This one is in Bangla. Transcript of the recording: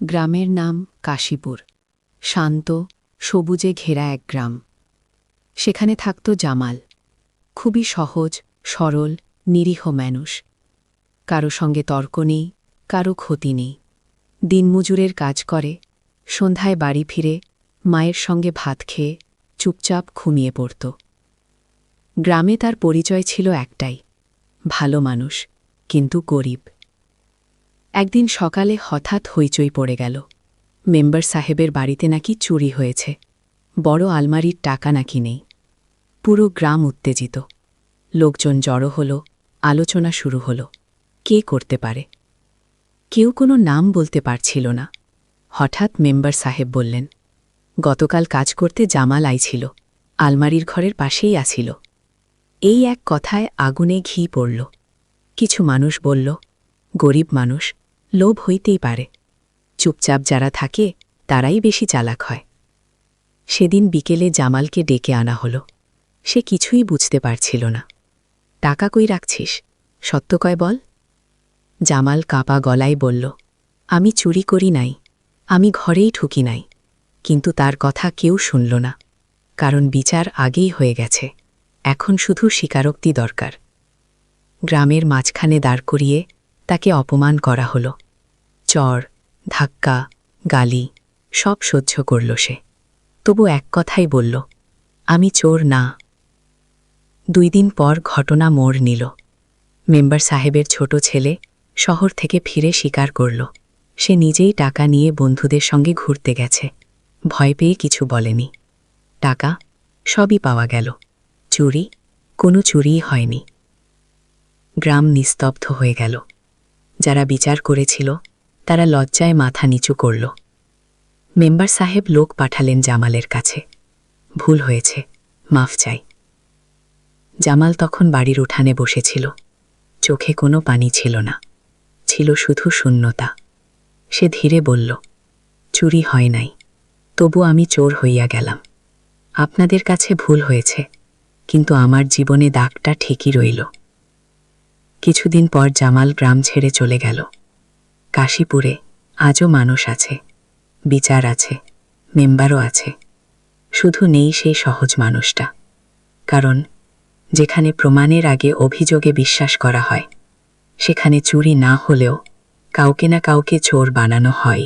গ্রামের নাম কাশীপুর। শান্ত, সবুজে ঘেরা এক গ্রাম। সেখানে থাকত জামাল, খুবই সহজ, সরল, নিরীহ মানুষ। কারো সঙ্গে তর্ক নেই, কারো ক্ষতি নেই। দিনমজুরের কাজ করে, সন্ধ্যায় বাড়ি ফিরে মায়ের সঙ্গে ভাত খেয়ে চুপচাপ ঘুমিয়ে পড়ত। গ্রামে তার পরিচয় ছিল একটাই, ভালো মানুষ, কিন্তু গরিব। একদিন সকালে হঠাৎ হইচই পড়ে গেল। মেম্বার সাহেবের বাড়িতে নাকি চুরি হয়েছে, বড় আলমারির টাকা নাকি নেই। পুরো গ্রাম উত্তেজিত। লোকজন জড়ো হল, আলোচনা শুরু হল, কে করতে পারে। কেউ কোনো নাম বলতে পারছিল না। হঠাৎ মেম্বার সাহেব বললেন, গতকাল কাজ করতে জামাল আইছিল, আলমারির ঘরের পাশেই আছিল। এই এক কথায় আগুনে ঘি পড়ল। কিছু মানুষ বলল, গরিব মানুষ, লোভ হইতেই পারে। চুপচাপ যারা থাকে তারাই বেশি চালাক হয়। সেদিন বিকেলে জামালকে ডেকে আনা হল। সে কিছুই বুঝতে পারছিল না। টাকা কই রাখছিস, সত্য কয় বল। জামাল কাঁপা গলায় বলল, আমি চুরি করি নাই, আমি ঘরেই ঢুকি নাই। কিন্তু তার কথা কেউ শুনল না, কারণ বিচার আগেই হয়ে গেছে। এখন শুধু স্বীকারোক্তি দরকার। গ্রামের মাঝখানে দাঁড় করিয়ে তাকে অপমান করা হল। চর, ধাক্কা, গালি সব সহ্য করল সে। তবু এক কথাই বলল, আমি চোর না। 2 দিন পর ঘটনা মোড় নিল। মেম্বার সাহেবের ছোট ছেলে শহর থেকে ফিরে স্বীকার করল, সে নিজেই টাকা নিয়ে বন্ধুদের সঙ্গে ঘুরতে গেছে। ভয় পেয়ে কিছু বলেনি। টাকা সবই পাওয়া গেল, চুরি কোনো চুরিই হয়নি। গ্রাম নিস্তব্ধ হয়ে গেল। যারা বিচার করেছিল তারা লজ্জায় মাথা নিচু করল। মেম্বার সাহেব লোক পাঠালেন জামালের কাছে, ভুল হয়েছে, মাফ চাই। জামাল তখন বাড়ির উঠানে বসেছিল। চোখে কোনো পানি ছিল না, ছিল শুধু শূন্যতা। সে ধীরে বলল, চুরি হয় নাই, তবু আমি চোর হইয়া গেলাম। আপনাদের কাছে ভুল হয়েছে, কিন্তু আমার জীবনে দাগটা ঠিকই রইল। কিছুদিন পর জামাল গ্রাম ছেড়ে চলে গেল। কাশীপুরে আজও মানুষ আছে, বিচার আছে, মেম্বারও আছে, শুধু নেই সেই সহজ মানুষটা। কারণ যেখানে প্রমাণের আগে অভিযোগে বিশ্বাস করা হয়, সেখানে চুরি না হলেও কাউকে না কাউকে চোর বানানো হয়।